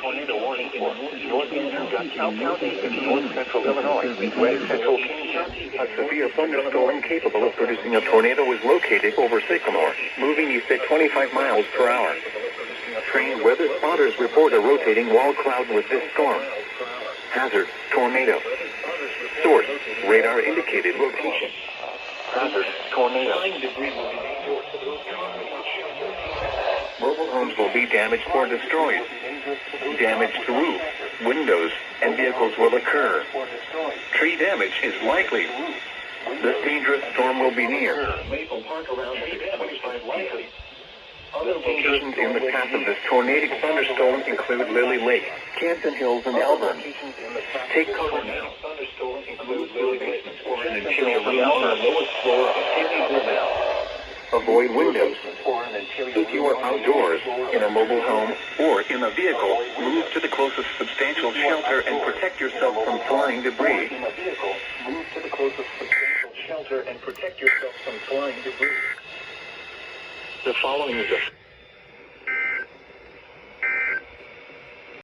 tornado warning for northeastern DuckTown County and north central Illinois, west central King County. A severe thunderstorm capable of producing a tornado is located over Sycamore, moving east at 25 miles per hour. Trained weather spotters report a rotating wall cloud with this storm. Hazard, tornado. Source, radar indicated location. Hazard, tornado. Mobile homes will be damaged or destroyed. Damage to roof, windows, and vehicles will occur. Tree damage is likely. This dangerous storm will be near. Other locations in the path of this tornadic thunderstorm include Lily Lake, Canton Hills, and Elburn. Take cover now. Thunderstorm include Lily Basement or an interior room on the lowest floor of Haleyville now. Avoid windows. If you are outdoors, in a mobile home, or in a vehicle, move to the closest substantial shelter and protect yourself from flying debris. Move to the closest substantial shelter and protect yourself from flying debris. The following is a